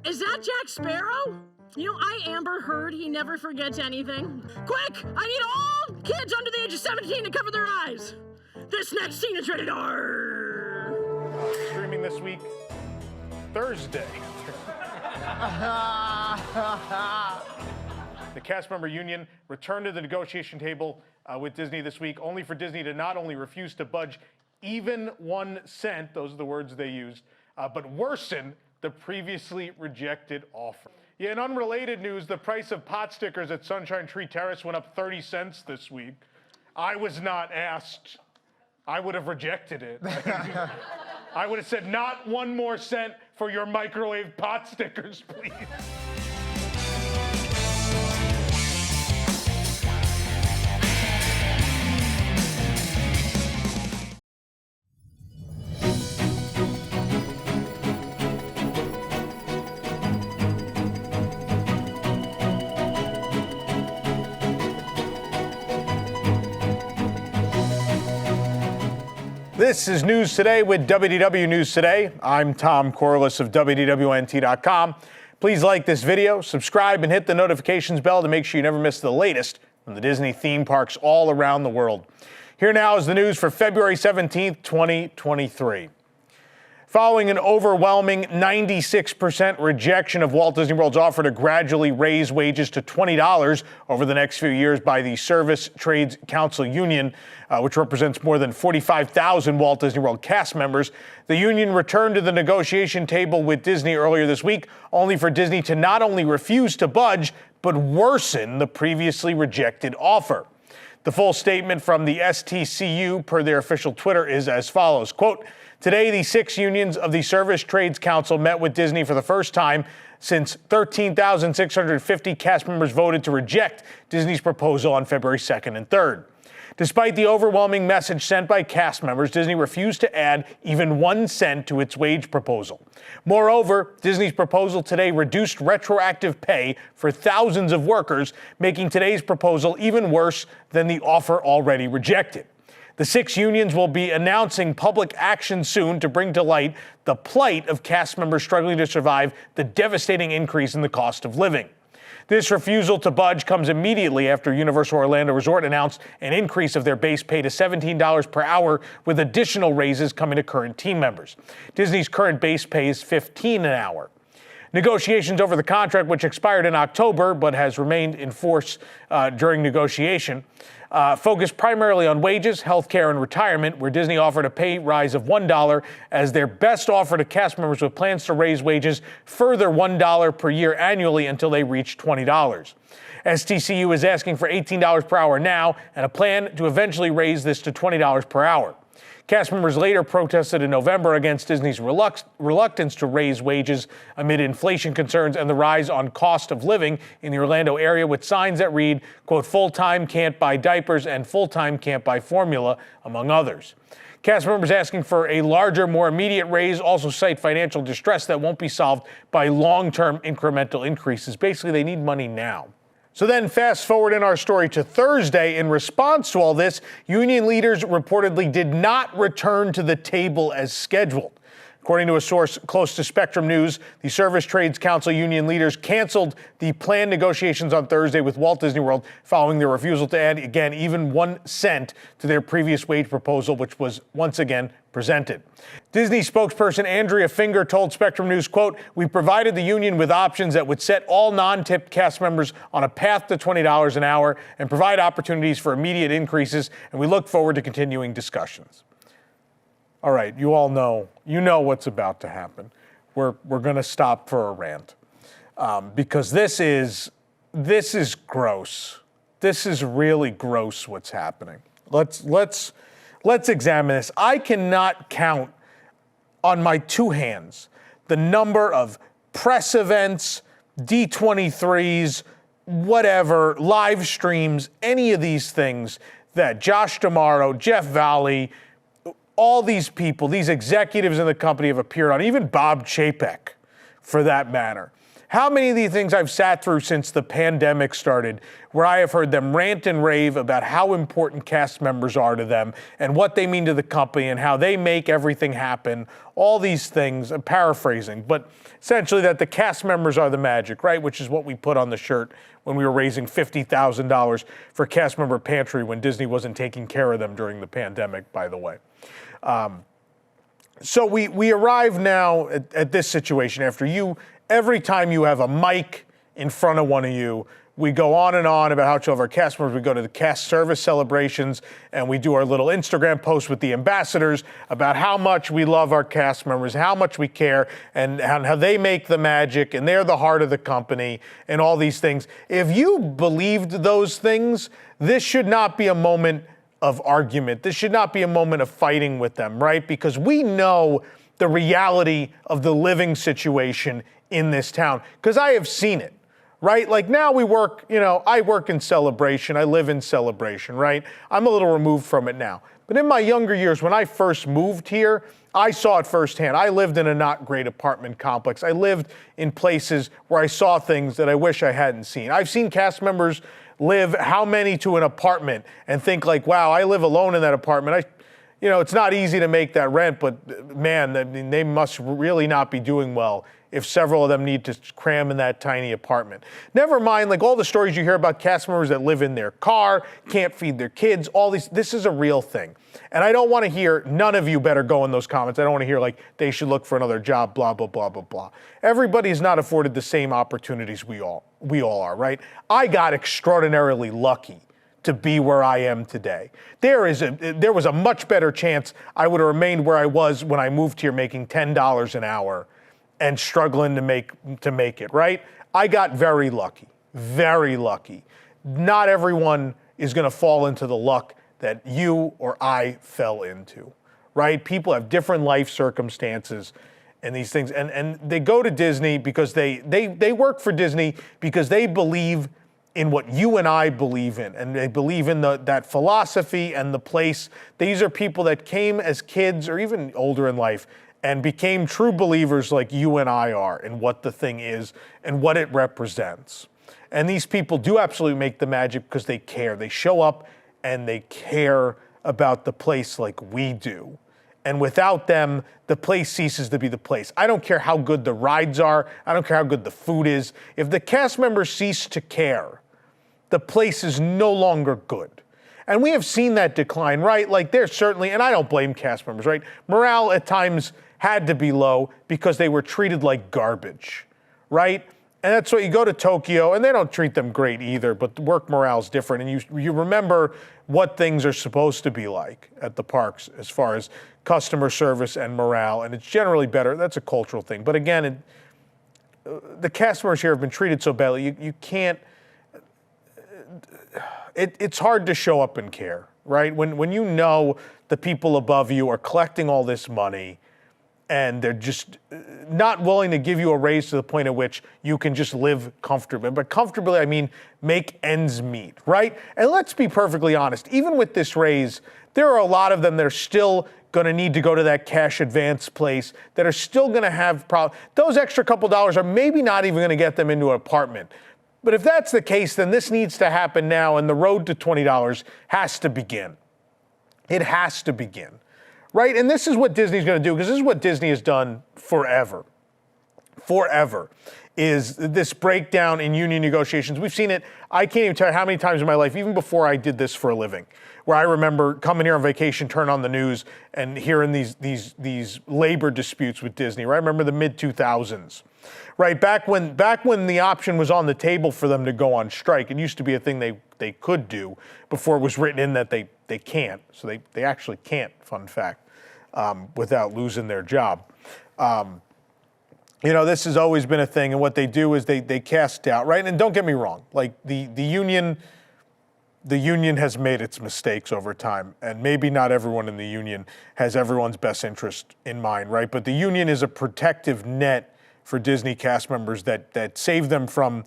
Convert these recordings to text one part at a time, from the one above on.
Is that Jack Sparrow? You know, I Amber heard he never forgets anything. Quick! I need all kids under the age of 17 to cover their eyes. This next scene is rated R. Streaming this week, Thursday. The cast member union returned to the negotiation table with Disney this week, only for Disney to not only refuse to budge even 1 cent, those are the words they used, but worsen the previously rejected offer. Yeah, in unrelated news, the price of pot stickers at Sunshine Tree Terrace went up 30 cents this week. I was not asked. I would have rejected it. I would have said, not 1 more cent for your microwave pot stickers, please. This is News Today with WDW News Today. I'm Tom Corliss of WDWNT.com. Please like this video, subscribe, and hit the notifications bell to make sure you never miss the latest from the Disney theme parks all around the world. Here now is the news for February 17th, 2023. Following an overwhelming 96% rejection of Walt Disney World's offer to gradually raise wages to $20 over the next few years by the Service Trades Council Union, which represents more than 45,000 Walt Disney World cast members, the union returned to the negotiation table with Disney earlier this week, only for Disney to not only refuse to budge, but worsen the previously rejected offer. The full statement from the STCU per their official Twitter is as follows, quote, "Today, the 6 unions of the Service Trades Council met with Disney for the first time since 13,650 cast members voted to reject Disney's proposal on February 2nd and 3rd. Despite the overwhelming message sent by cast members, Disney refused to add even 1 cent to its wage proposal. Moreover, Disney's proposal today reduced retroactive pay for thousands of workers, making today's proposal even worse than the offer already rejected. The 6 unions will be announcing public action soon to bring to light the plight of cast members struggling to survive the devastating increase in the cost of living. This refusal to budge comes immediately after Universal Orlando Resort announced an increase of their base pay to $17 per hour, with additional raises coming to current team members. Disney's current base pay is $15 an hour. Negotiations over the contract, which expired in October but has remained in force during negotiation, focused primarily on wages, healthcare, and retirement, where Disney offered a pay rise of $1 as their best offer to cast members, with plans to raise wages further $1 per year annually until they reach $20. STCU is asking for $18 per hour now and a plan to eventually raise this to $20 per hour. Cast members later protested in November against Disney's reluctance to raise wages amid inflation concerns and the rise on cost of living in the Orlando area, with signs that read, quote, "Full-time can't buy diapers" and "Full-time can't buy formula," among others. Cast members asking for a larger, more immediate raise also cite financial distress that won't be solved by long-term incremental increases. Basically, they need money now. So then fast forward in our story to Thursday. In response to all this, union leaders reportedly did not return to the table as scheduled. According to a source close to Spectrum News, the Service Trades Council union leaders canceled the planned negotiations on Thursday with Walt Disney World following their refusal to add, again, even 1 cent to their previous wage proposal, which was once again presented. Disney spokesperson Andrea Finger told Spectrum News, quote, "We provided the union with options that would set all non-tipped cast members on a path to $20 an hour and provide opportunities for immediate increases, and we look forward to continuing discussions." All right, you all know, what's about to happen. We're going to stop for a rant because this is gross. This is really gross what's happening. Let's examine this. I cannot count on my 2 hands the number of press events, D23s, whatever, live streams, any of these things that Josh D'Amaro, Jeff Valley, all these people, these executives in the company have appeared on, even Bob Chapek, for that matter, How many of these things I've sat through since the pandemic started, where I have heard them rant and rave about how important cast members are to them and what they mean to the company and how they make everything happen, all these things, I'm paraphrasing, but essentially that the cast members are the magic, right? Which is what we put on the shirt when we were raising $50,000 for cast member pantry when Disney wasn't taking care of them during the pandemic, by the way. So we arrive now at this situation after every time you have a mic in front of one of you, we go on and on about how much of our cast members, we go to the cast service celebrations and we do our little Instagram posts with the ambassadors about how much we love our cast members, how much we care, and how they make the magic and they're the heart of the company and all these things. If you believed those things, this should not be a moment of argument. This should not be a moment of fighting with them, right? Because we know the reality of the living situation in this town, because I have seen it, right? Like now we work, I work in Celebration, I live in Celebration, right? I'm a little removed from it now. But in my younger years, when I first moved here, I saw it firsthand. I lived in a not great apartment complex. I lived in places where I saw things that I wish I hadn't seen. I've seen cast members live how many to an apartment and think like, wow, I live alone in that apartment. It's not easy to make that rent, but man, they must really not be doing well if several of them need to cram in that tiny apartment. Never mind, like all the stories you hear about cast members that live in their car, can't feed their kids, all these, this is a real thing. And I don't want to hear, none of you better go in those comments. I don't want to hear like, they should look for another job, blah, blah, blah, blah, blah. Everybody is not afforded the same opportunities we all are, right? I got extraordinarily lucky to be where I am today. There was a much better chance I would have remained where I was when I moved here making $10 an hour and struggling to make it, right? I got very lucky, very lucky. Not everyone is gonna fall into the luck that you or I fell into, right? People have different life circumstances and these things, and they go to Disney because they work for Disney because they believe in what you and I believe in, and they believe in that philosophy and the place. These are people that came as kids or even older in life and became true believers like you and I are in what the thing is and what it represents. And these people do absolutely make the magic because they care. They show up and they care about the place like we do. And without them, the place ceases to be the place. I don't care how good the rides are. I don't care how good the food is. If the cast members cease to care, the place is no longer good. And we have seen that decline, right? Like there's certainly, and I don't blame cast members, right? Morale at times had to be low because they were treated like garbage, right? And that's why you go to Tokyo, and they don't treat them great either, but work morale is different. And you remember what things are supposed to be like at the parks as far as customer service and morale, and it's generally better. That's a cultural thing. But again, the cast members here have been treated so badly, you can't, it's hard to show up and care, right? When you know the people above you are collecting all this money, and they're just not willing to give you a raise to the point at which you can just live comfortably. But comfortably, I mean, make ends meet, right? And let's be perfectly honest, even with this raise, there are a lot of them that are still gonna need to go to that cash advance place, that are still gonna have problems. Those extra couple dollars are maybe not even gonna get them into an apartment. But if that's the case, then this needs to happen now, and the road to $20 has to begin. It has to begin. Right? And this is what Disney's going to do, because this is what Disney has done forever. Forever. Is this breakdown in union negotiations. We've seen it, I can't even tell you how many times in my life, even before I did this for a living, where I remember coming here on vacation, turn on the news, and hearing these labor disputes with Disney. Right? I remember the mid-2000s. Right? Back when the option was on the table for them to go on strike, it used to be a thing they could do before it was written in that they can't. So they actually can't, fun fact, without losing their job. This has always been a thing, and what they do is they cast doubt, right? And don't get me wrong, like the union has made its mistakes over time, and maybe not everyone in the union has everyone's best interest in mind, right? But the union is a protective net for Disney cast members that save them from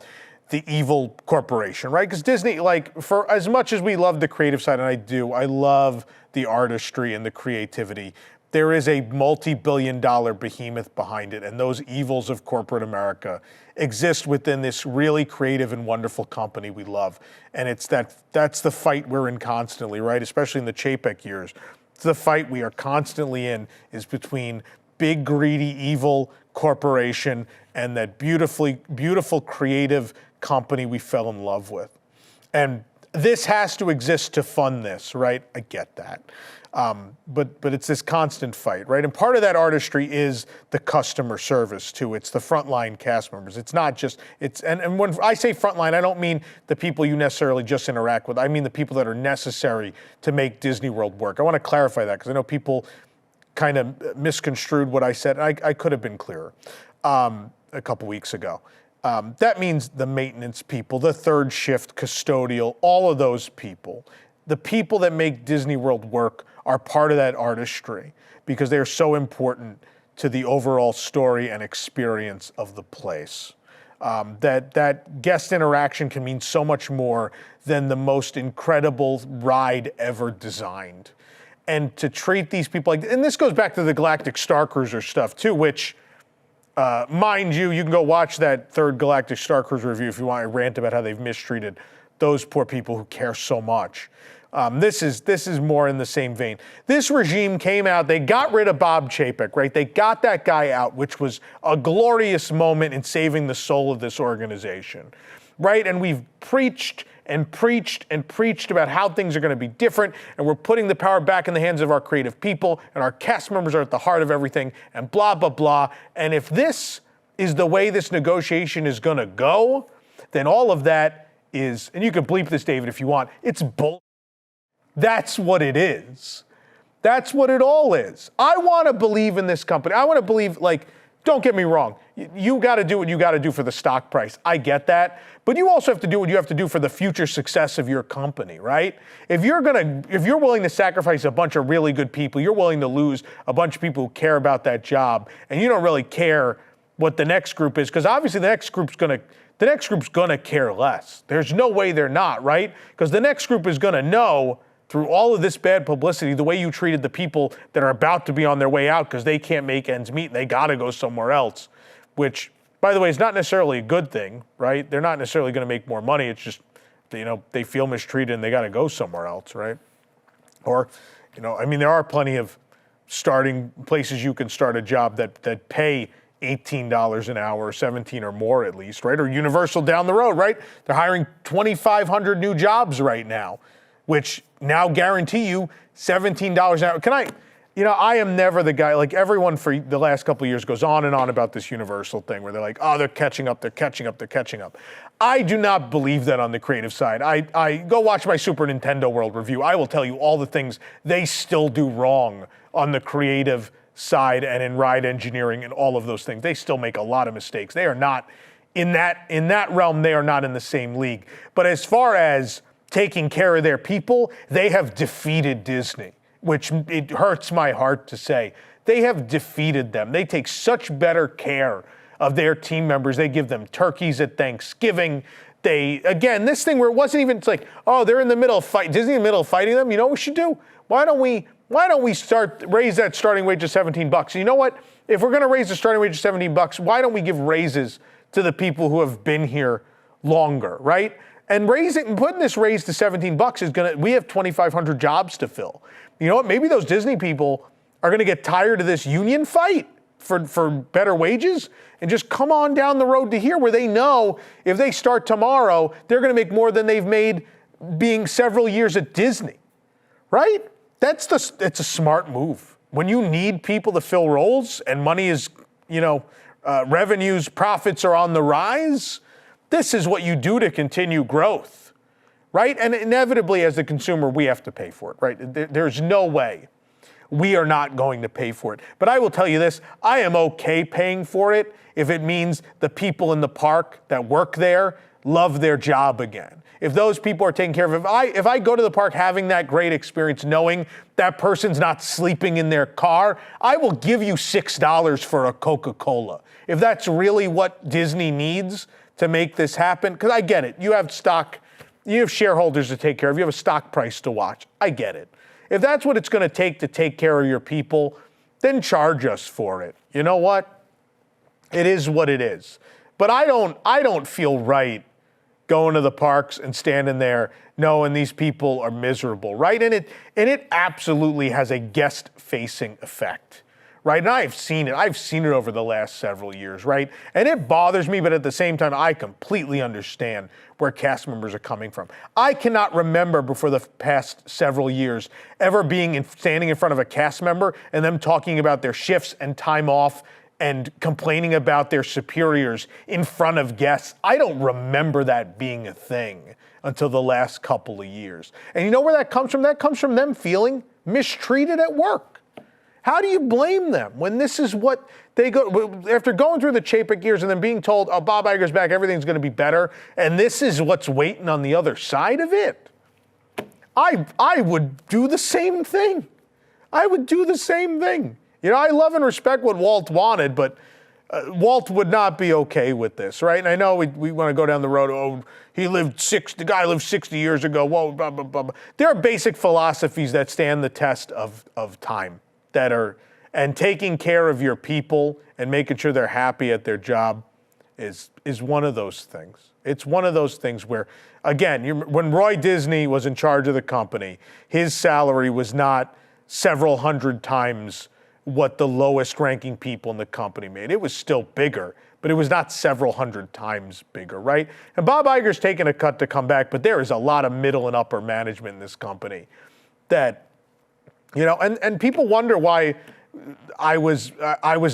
the evil corporation, right? Because Disney, like, for as much as we love the creative side, and I do, I love the artistry and the creativity, there is a multi-billion-dollar behemoth behind it, and those evils of corporate America exist within this really creative and wonderful company we love. And that's the fight we're in constantly, right? Especially in the Chapek years. The fight we are constantly in is between big, greedy, evil corporation and that beautiful, creative company we fell in love with. And this has to exist to fund this, right? I get that. But it's this constant fight, right? And part of that artistry is the customer service too. It's the frontline cast members. It's not just, and when I say frontline, I don't mean the people you necessarily just interact with. I mean the people that are necessary to make Disney World work. I want to clarify that because I know people kind of misconstrued what I said. I could have been clearer a couple weeks ago. That means the maintenance people, the third shift custodial, all of those people. The people that make Disney World work are part of that artistry because they're so important to the overall story and experience of the place. That guest interaction can mean so much more than the most incredible ride ever designed. And to treat these people like, and this goes back to the Galactic Starcruiser stuff too, which, mind you, you can go watch that third Galactic Starcruiser review if you want to rant about how they've mistreated those poor people who care so much. This is more in the same vein. This regime came out, they got rid of Bob Chapek, right? They got that guy out, which was a glorious moment in saving the soul of this organization, right? And we've preached and preached and preached about how things are going to be different, and we're putting the power back in the hands of our creative people, and our cast members are at the heart of everything, and blah, blah, blah. And if this is the way this negotiation is going to go, then all of that is, and you can bleep this, David, if you want, it's bull. That's what it is. That's what it all is. I want to believe in this company. I want to believe, like, don't get me wrong. You got to do what you got to do for the stock price. I get that. But you also have to do what you have to do for the future success of your company, right? If you're willing to sacrifice a bunch of really good people, you're willing to lose a bunch of people who care about that job, and you don't really care what the next group is, because obviously the next group's gonna care less. There's no way they're not, right? Because the next group is gonna know through all of this bad publicity, the way you treated the people that are about to be on their way out because they can't make ends meet and they got to go somewhere else, which, by the way, is not necessarily a good thing, right? They're not necessarily going to make more money. It's just, they feel mistreated and they got to go somewhere else, right? Or, I mean, there are plenty of starting places you can start a job that pay $18 an hour, 17 or more at least, right? Or Universal down the road, right? They're hiring 2,500 new jobs right now, which now guarantee you $17 an hour. I am never the guy, like everyone for the last couple of years goes on and on about this Universal thing where they're like, oh, they're catching up. I do not believe that on the creative side. I go watch my Super Nintendo World review. I will tell you all the things they still do wrong on the creative side and in ride engineering and all of those things. They still make a lot of mistakes. They are not in that realm. They are not in the same league. But as far as taking care of their people, they have defeated Disney, which it hurts my heart to say. They have defeated them. They take such better care of their team members. They give them turkeys at Thanksgiving. This thing where it wasn't even, it's like, oh, they're in the middle of fight. Disney in the middle of fighting them. You know what we should do? Why don't we raise that starting wage to $17? And you know what? If we're going to raise the starting wage to $17, why don't we give raises to the people who have been here longer, right? And putting this raise to $17 is we have 2,500 jobs to fill. You know what? Maybe those Disney people are going to get tired of this union fight for better wages and just come on down the road to here where they know if they start tomorrow, they're going to make more than they've made being several years at Disney, right? It's a smart move. When you need people to fill roles and money is, revenues, profits are on the rise, this is what you do to continue growth, right? And inevitably, as the consumer, we have to pay for it, right? There's no way we are not going to pay for it. But I will tell you this, I am okay paying for it if it means the people in the park that work there love their job again. If those people are taken care of, if I go to the park having that great experience knowing that person's not sleeping in their car, I will give you $6 for a Coca-Cola. If that's really what Disney needs to make this happen? Because I get it. You have shareholders to take care of. You have a stock price to watch. I get it. If that's what it's going to take care of your people, then charge us for it. You know what? It is what it is. But I don't feel right going to the parks and standing there knowing these people are miserable, right? And it absolutely has a guest-facing effect, right? And I've seen it over the last several years, right? And it bothers me, but at the same time, I completely understand where cast members are coming from. I cannot remember before the past several years ever standing in front of a cast member and them talking about their shifts and time off and complaining about their superiors in front of guests. I don't remember that being a thing until the last couple of years. And you know where that comes from? That comes from them feeling mistreated at work. How do you blame them when this is what they go, after going through the Chapek years and then being told, oh, Bob Iger's back, everything's gonna be better, and this is what's waiting on the other side of it? I would do the same thing. I would do the same thing. You know, I love and respect what Walt wanted, but Walt would not be okay with this, right? And I know we want to go down the road, oh, the guy lived 60 years ago, whoa, blah, blah, blah, blah. There are basic philosophies that stand the test of time and taking care of your people and making sure they're happy at their job is one of those things. It's one of those things where, again, when Roy Disney was in charge of the company, his salary was not several hundred times what the lowest ranking people in the company made. It was still bigger, but it was not several hundred times bigger, right? And Bob Iger's taken a cut to come back, but there is a lot of middle and upper management in this company that, you know, and people wonder why I was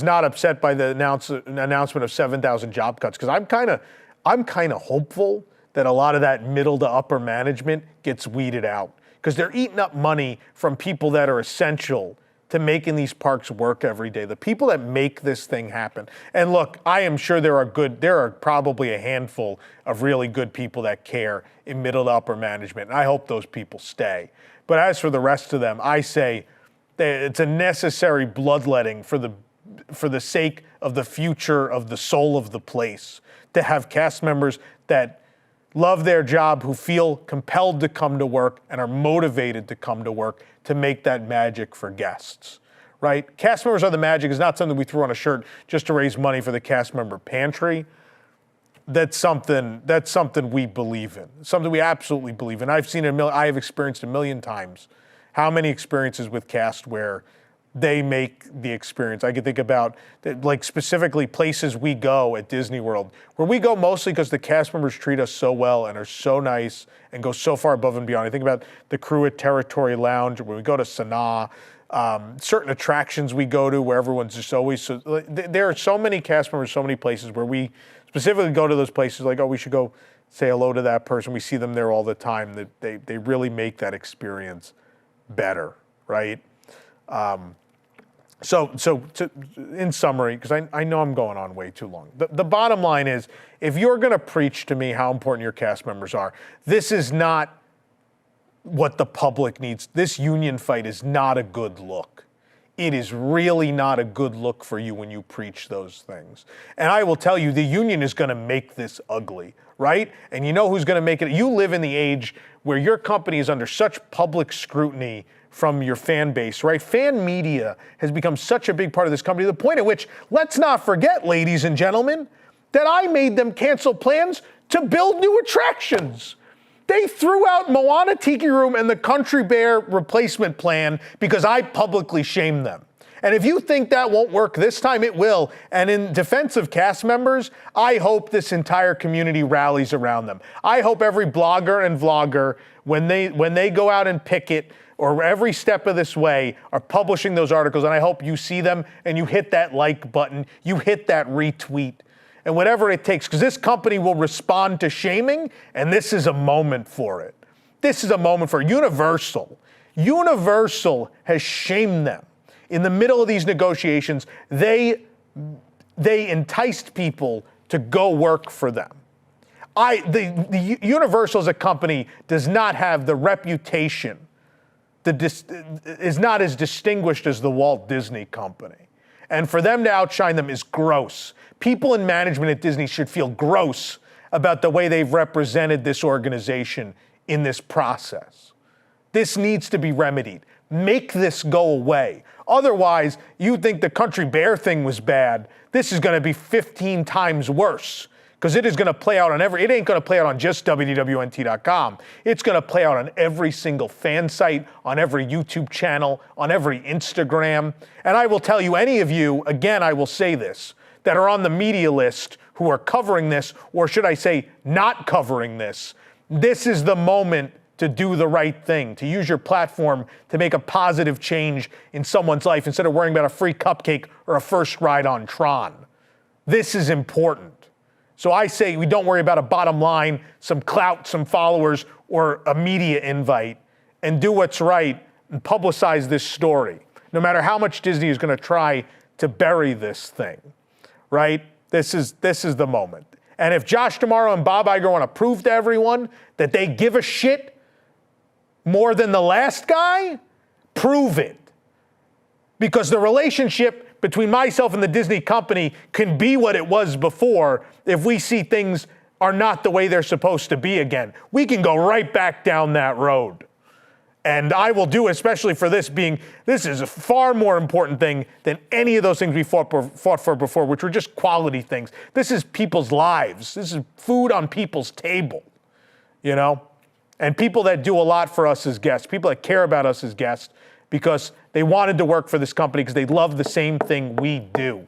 not upset by the announcement of 7,000 job cuts, because I'm kind of hopeful that a lot of that middle to upper management gets weeded out, because they're eating up money from people that are essential to making these parks work every day, the people that make this thing happen. And look, I am sure there are probably a handful of really good people that care in middle to upper management, and I hope those people stay. But as for the rest of them, I say that it's a necessary bloodletting for the sake of the future of the soul of the place, to have cast members that love their job, who feel compelled to come to work and are motivated to come to work to make that magic for guests, right? Cast members are the magic is not something we threw on a shirt just to raise money for the cast member pantry. That's something we believe in, something we absolutely believe in. I have experienced a million times how many experiences with cast where they make the experience. I can think about, like, specifically places we go at Disney World, where we go mostly because the cast members treat us so well and are so nice and go so far above and beyond. I think about the crew at Territory Lounge, when we go to Sanaa, certain attractions we go to where everyone's just always so. There are so many cast members, so many places where we specifically go to those places, like, oh, we should go say hello to that person. We see them there all the time. That they really make that experience better, right? So in summary, because I know I'm going on way too long, the bottom line is, if you're going to preach to me how important your cast members are, this is not what the public needs. This union fight is not a good look. It is really not a good look for you when you preach those things. And I will tell you, the union is going to make this ugly, right? And you know who's going to make it? You live in the age where your company is under such public scrutiny from your fan base, right? Fan media has become such a big part of this company, to the point at which, let's not forget, ladies and gentlemen, that I made them cancel plans to build new attractions. They threw out Moana Tiki Room and the Country Bear replacement plan because I publicly shamed them. And if you think that won't work this time, it will. And in defense of cast members, I hope this entire community rallies around them. I hope every blogger and vlogger, when they go out and picket, or every step of this way, are publishing those articles, and I hope you see them and you hit that like button, you hit that retweet, and whatever it takes, because this company will respond to shaming, and this is a moment for it. This is a moment for Universal. Universal has shamed them. In the middle of these negotiations, they enticed people to go work for them. The Universal as a company does not have the reputation, is not as distinguished as the Walt Disney Company. And for them to outshine them is gross. People in management at Disney should feel gross about the way they've represented this organization in this process. This needs to be remedied. Make this go away. Otherwise, you think the Country Bear thing was bad. This is going to be 15 times worse because it is going to play out on it ain't going to play out on just WDWNT.com. It's going to play out on every single fan site, on every YouTube channel, on every Instagram. And I will tell you, any of you, again, I will say this, that are on the media list who are covering this, or should I say not covering this, this is the moment to do the right thing, to use your platform to make a positive change in someone's life instead of worrying about a free cupcake or a first ride on TRON. This is important. So I say we don't worry about a bottom line, some clout, some followers, or a media invite, and do what's right and publicize this story, no matter how much Disney is going to try to bury this thing, right? This is the moment. And if Josh D'Amaro and Bob Iger want to prove to everyone that they give a shit more than the last guy, prove it. Because the relationship between myself and the Disney company can be what it was before if we see things are not the way they're supposed to be again. We can go right back down that road. And I will do, especially for this is a far more important thing than any of those things we fought for before, which were just quality things. This is people's lives. This is food on people's table, you know? And people that do a lot for us as guests, people that care about us as guests because they wanted to work for this company because they love the same thing we do,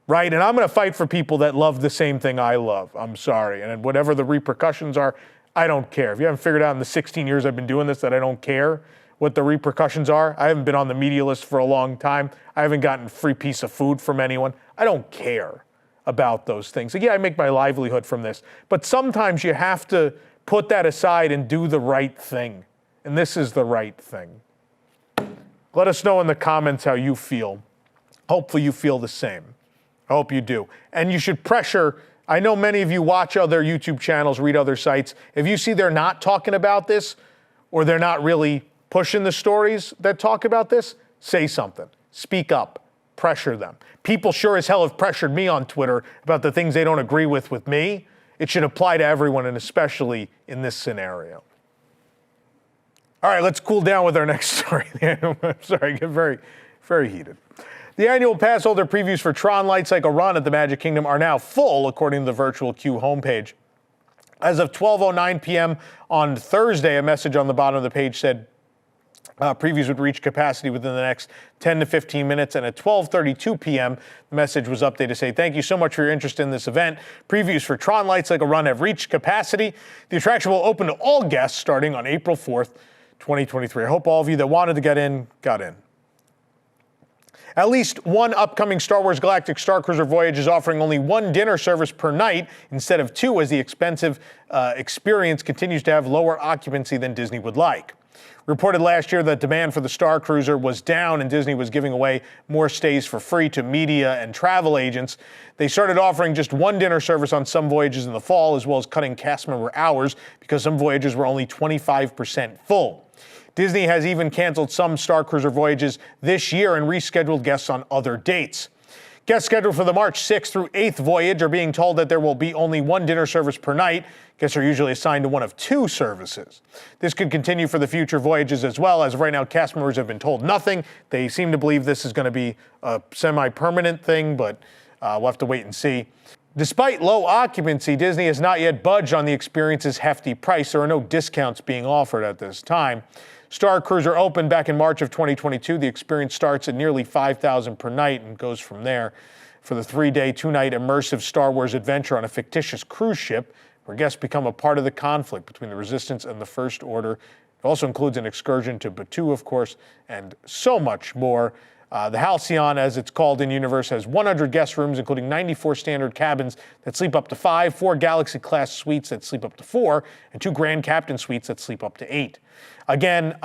right? And I'm going to fight for people that love the same thing I love. I'm sorry. And whatever the repercussions are, I don't care. If you haven't figured out in the 16 years I've been doing this that I don't care what the repercussions are, I haven't been on the media list for a long time. I haven't gotten a free piece of food from anyone. I don't care about those things. Like, yeah, I make my livelihood from this. But sometimes you have to put that aside and do the right thing. And this is the right thing. Let us know in the comments how you feel. Hopefully you feel the same. I hope you do. And you should pressure, I know many of you watch other YouTube channels, read other sites. If you see they're not talking about this, or they're not really pushing the stories that talk about this, say something. Speak up. Pressure them. People sure as hell have pressured me on Twitter about the things they don't agree with me. It should apply to everyone, and especially in this scenario. All right, let's cool down with our next story. I'm sorry, I get very, very heated. The annual Passholder previews for TRON Lightcycle Run at the Magic Kingdom are now full, according to the Virtual Queue homepage. As of 12:09 p.m. on Thursday, a message on the bottom of the page said previews would reach capacity within the next 10 to 15 minutes, and at 12:32 p.m., the message was updated to say, thank you so much for your interest in this event. Previews for TRON Lightcycle Run have reached capacity. The attraction will open to all guests starting on April 4th, 2023. I hope all of you that wanted to get in, got in. At least one upcoming Star Wars Galactic Starcruiser Voyage is offering only one dinner service per night instead of two, as the expensive experience continues to have lower occupancy than Disney would like. Reported last year that demand for the Starcruiser was down and Disney was giving away more stays for free to media and travel agents. They started offering just one dinner service on some voyages in the fall, as well as cutting cast member hours because some voyages were only 25% full. Disney has even canceled some Starcruiser voyages this year and rescheduled guests on other dates. Guests scheduled for the March 6th through 8th voyage are being told that there will be only one dinner service per night. Guests are usually assigned to one of two services. This could continue for the future voyages as well. As of right now, cast members have been told nothing. They seem to believe this is going to be a semi-permanent thing, but we'll have to wait and see. Despite low occupancy, Disney has not yet budged on the experience's hefty price. There are no discounts being offered at this time. Starcruiser opened back in March of 2022. The experience starts at nearly $5,000 per night and goes from there. For the 3-day, 2-night immersive Star Wars adventure on a fictitious cruise ship, where guests become a part of the conflict between the Resistance and the First Order. It also includes an excursion to Batuu, of course, and so much more. The Halcyon, as it's called in universe, has 100 guest rooms, including 94 standard cabins that sleep up to 5, 4 Galaxy-class suites that sleep up to 4, and 2 Grand Captain suites that sleep up to 8. Again,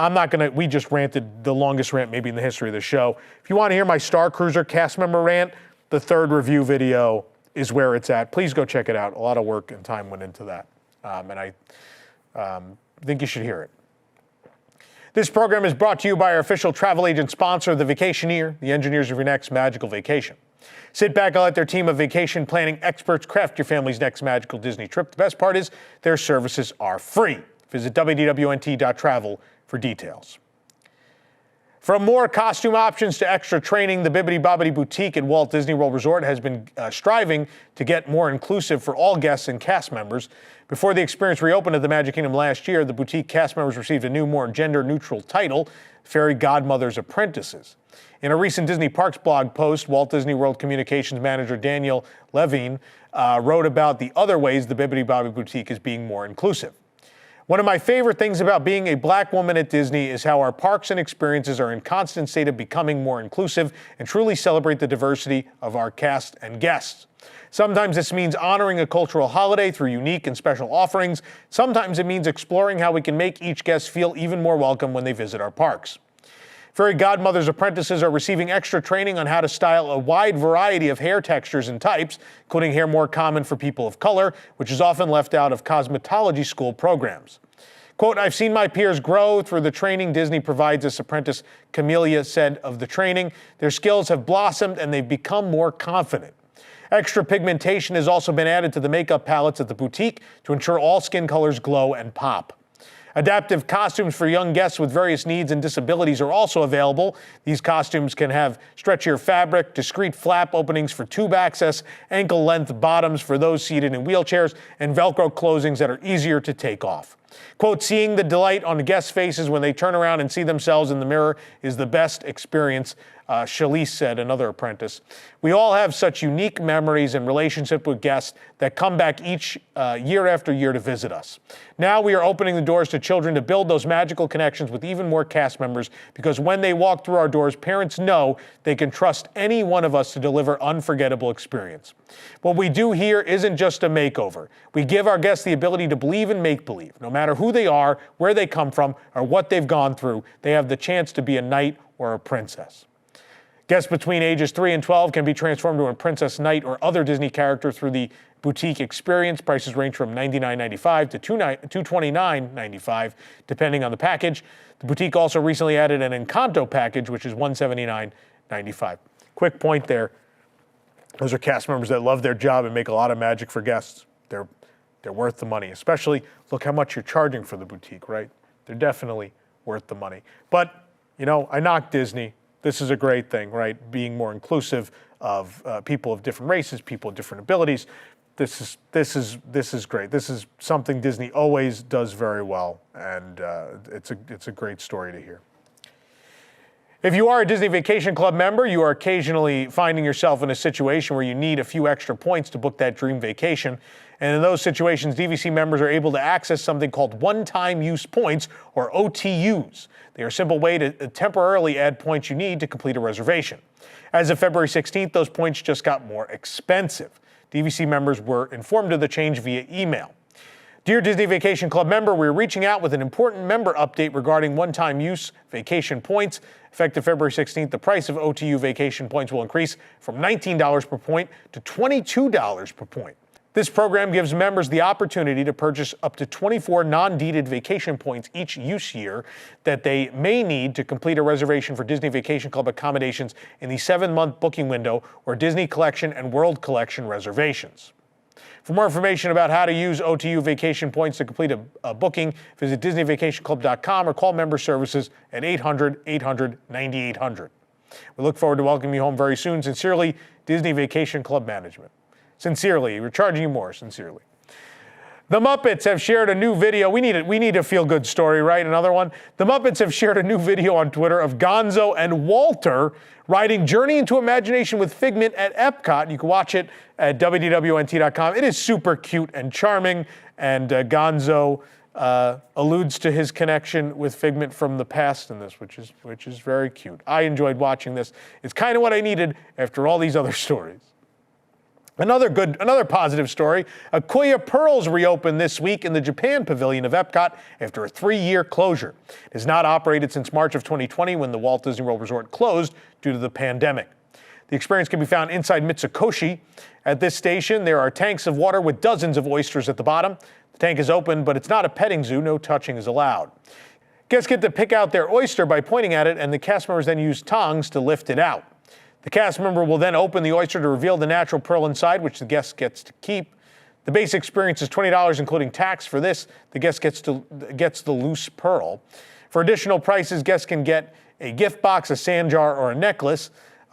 we just ranted the longest rant maybe in the history of the show. If you want to hear my Starcruiser cast member rant, the 3rd review video is where it's at. Please go check it out. A lot of work and time went into that, and I think you should hear it. This program is brought to you by our official travel agent sponsor, The Vacationeer, the engineers of your next magical vacation. Sit back and let their team of vacation planning experts craft your family's next magical Disney trip. The best part is their services are free. Visit www.nt.travel for details. From more costume options to extra training, the Bibbidi Bobbidi Boutique at Walt Disney World Resort has been striving to get more inclusive for all guests and cast members. Before the experience reopened at the Magic Kingdom last year, the boutique cast members received a new, more gender-neutral title, Fairy Godmother's Apprentices. In a recent Disney Parks blog post, Walt Disney World Communications Manager Daniel Levine wrote about the other ways the Bibbidi Bobbidi Boutique is being more inclusive. One of my favorite things about being a black woman at Disney is how our parks and experiences are in constant state of becoming more inclusive and truly celebrate the diversity of our cast and guests. Sometimes this means honoring a cultural holiday through unique and special offerings. Sometimes it means exploring how we can make each guest feel even more welcome when they visit our parks. Fairy Godmother's Apprentices are receiving extra training on how to style a wide variety of hair textures and types, including hair more common for people of color, which is often left out of cosmetology school programs. Quote, "I've seen my peers grow through the training Disney provides this apprentice," Camellia said of the training. "Their skills have blossomed and they've become more confident." Extra pigmentation has also been added to the makeup palettes at the boutique to ensure all skin colors glow and pop. Adaptive costumes for young guests with various needs and disabilities are also available. These costumes can have stretchier fabric, discreet flap openings for tube access, ankle-length bottoms for those seated in wheelchairs, and Velcro closings that are easier to take off. Quote, "Seeing the delight on the guests' faces when they turn around and see themselves in the mirror is the best experience," Shalise said, another apprentice. "We all have such unique memories and relationship with guests that come back each year after year to visit us. Now we are opening the doors to children to build those magical connections with even more cast members, because when they walk through our doors, parents know they can trust any one of us to deliver unforgettable experience. What we do here isn't just a makeover. We give our guests the ability to believe in make-believe. No matter who they are, where they come from, or what they've gone through, they have the chance to be a knight or a princess." Guests between ages 3 and 12 can be transformed to a princess, knight, or other Disney character through the boutique experience. Prices range from $99.95 to $229.95, depending on the package. The boutique also recently added an Encanto package, which is $179.95. Quick point there. Those are cast members that love their job and make a lot of magic for guests. They're worth the money, especially look how much you're charging for the boutique, right? They're definitely worth the money. But, you know, I knock Disney. This is a great thing, right? Being more inclusive of people of different races, people of different abilities. This is great. This is something Disney always does very well, and it's a great story to hear. If you are a Disney Vacation Club member, you are occasionally finding yourself in a situation where you need a few extra points to book that dream vacation. And in those situations, DVC members are able to access something called one-time use points, or OTUs. They are a simple way to temporarily add points you need to complete a reservation. As of February 16th, those points just got more expensive. DVC members were informed of the change via email. Dear Disney Vacation Club member, we're reaching out with an important member update regarding one-time use vacation points. Effective February 16th, the price of OTU vacation points will increase from $19 per point to $22 per point. This program gives members the opportunity to purchase up to 24 non-deeded vacation points each use year that they may need to complete a reservation for Disney Vacation Club accommodations in the 7-month booking window or Disney Collection and World Collection reservations. For more information about how to use OTU vacation points to complete a booking, visit DisneyVacationClub.com or call member services at 800-800-9800. We look forward to welcoming you home very soon. Sincerely, Disney Vacation Club Management. Sincerely, we're charging you more, sincerely. The Muppets have shared a new video. We need a feel-good story, right? Another one. The Muppets have shared a new video on Twitter of Gonzo and Walter riding Journey into Imagination with Figment at EPCOT. You can watch it at www.nt.com. It is super cute and charming, and Gonzo alludes to his connection with Figment from the past in this, which is very cute. I enjoyed watching this. It's kind of what I needed after all these other stories. Another positive story, Akoya Pearls reopened this week in the Japan Pavilion of EPCOT after a 3-year closure. It has not operated since March of 2020 when the Walt Disney World Resort closed due to the pandemic. The experience can be found inside Mitsukoshi. At this station, there are tanks of water with dozens of oysters at the bottom. The tank is open, but it's not a petting zoo. No touching is allowed. Guests get to pick out their oyster by pointing at it, and the cast members then use tongs to lift it out. The cast member will then open the oyster to reveal the natural pearl inside, which the guest gets to keep. The base experience is $20, including tax. For this, the guest gets the loose pearl. For additional prices, guests can get a gift box, a sand jar, or a necklace.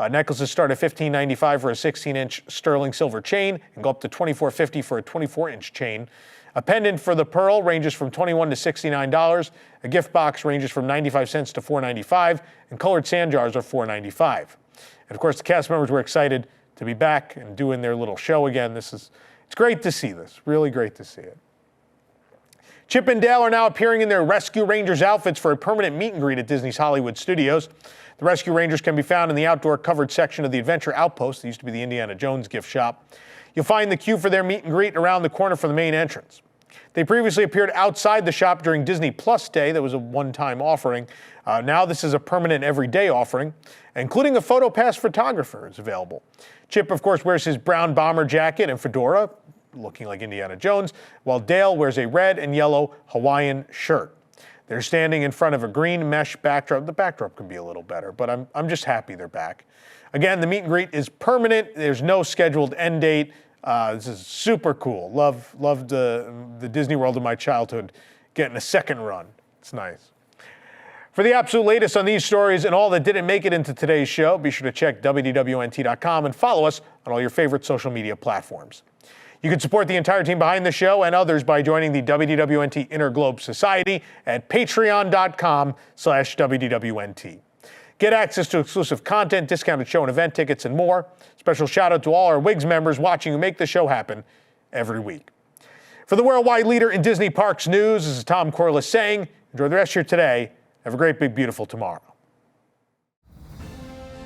Necklaces start at $15.95 for a 16-inch sterling silver chain and go up to $24.50 for a 24-inch chain. A pendant for the pearl ranges from $21 to $69. A gift box ranges from 95 cents to $4.95, and colored sand jars are $4.95. And of course, the cast members were excited to be back and doing their little show again. It's great to see this. Really great to see it. Chip and Dale are now appearing in their Rescue Rangers outfits for a permanent meet and greet at Disney's Hollywood Studios. The Rescue Rangers can be found in the outdoor covered section of the Adventure Outpost. That used to be the Indiana Jones gift shop. You'll find the queue for their meet and greet around the corner from the main entrance. They previously appeared outside the shop during Disney Plus Day. That was a one-time offering. Now this is a permanent everyday offering, including a photo pass photographer is available. Chip, of course, wears his brown bomber jacket and fedora, looking like Indiana Jones, while Dale wears a red and yellow Hawaiian shirt. They're standing in front of a green mesh backdrop. The backdrop could be a little better, but I'm just happy they're back. Again, the meet and greet is permanent. There's no scheduled end date. This is super cool. Loved the Disney World of my childhood getting a second run. It's nice. For the absolute latest on these stories and all that didn't make it into today's show, be sure to check WDWNT.com and follow us on all your favorite social media platforms. You can support the entire team behind the show and others by joining the WDWNT Interglobe Society at patreon.com/WDWNT. Get access to exclusive content, discounted show and event tickets, and more. Special shout out to all our WIGS members watching who make the show happen every week. For the worldwide leader in Disney Parks news, this is Tom Corliss saying, enjoy the rest of your today. Have a great, big, beautiful tomorrow.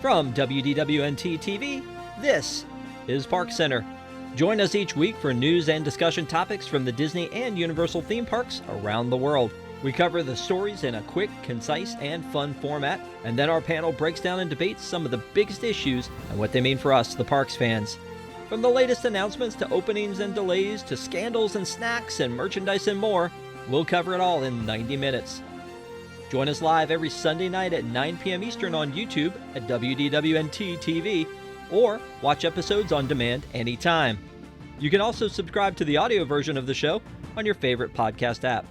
From WDWNT TV, this is Park Center. Join us each week for news and discussion topics from the Disney and Universal theme parks around the world. We cover the stories in a quick, concise, and fun format, and then our panel breaks down and debates some of the biggest issues and what they mean for us, the parks fans. From the latest announcements to openings and delays to scandals and snacks and merchandise and more, we'll cover it all in 90 minutes. Join us live every Sunday night at 9 p.m. Eastern on YouTube at WDWNT TV, or watch episodes on demand anytime. You can also subscribe to the audio version of the show on your favorite podcast app.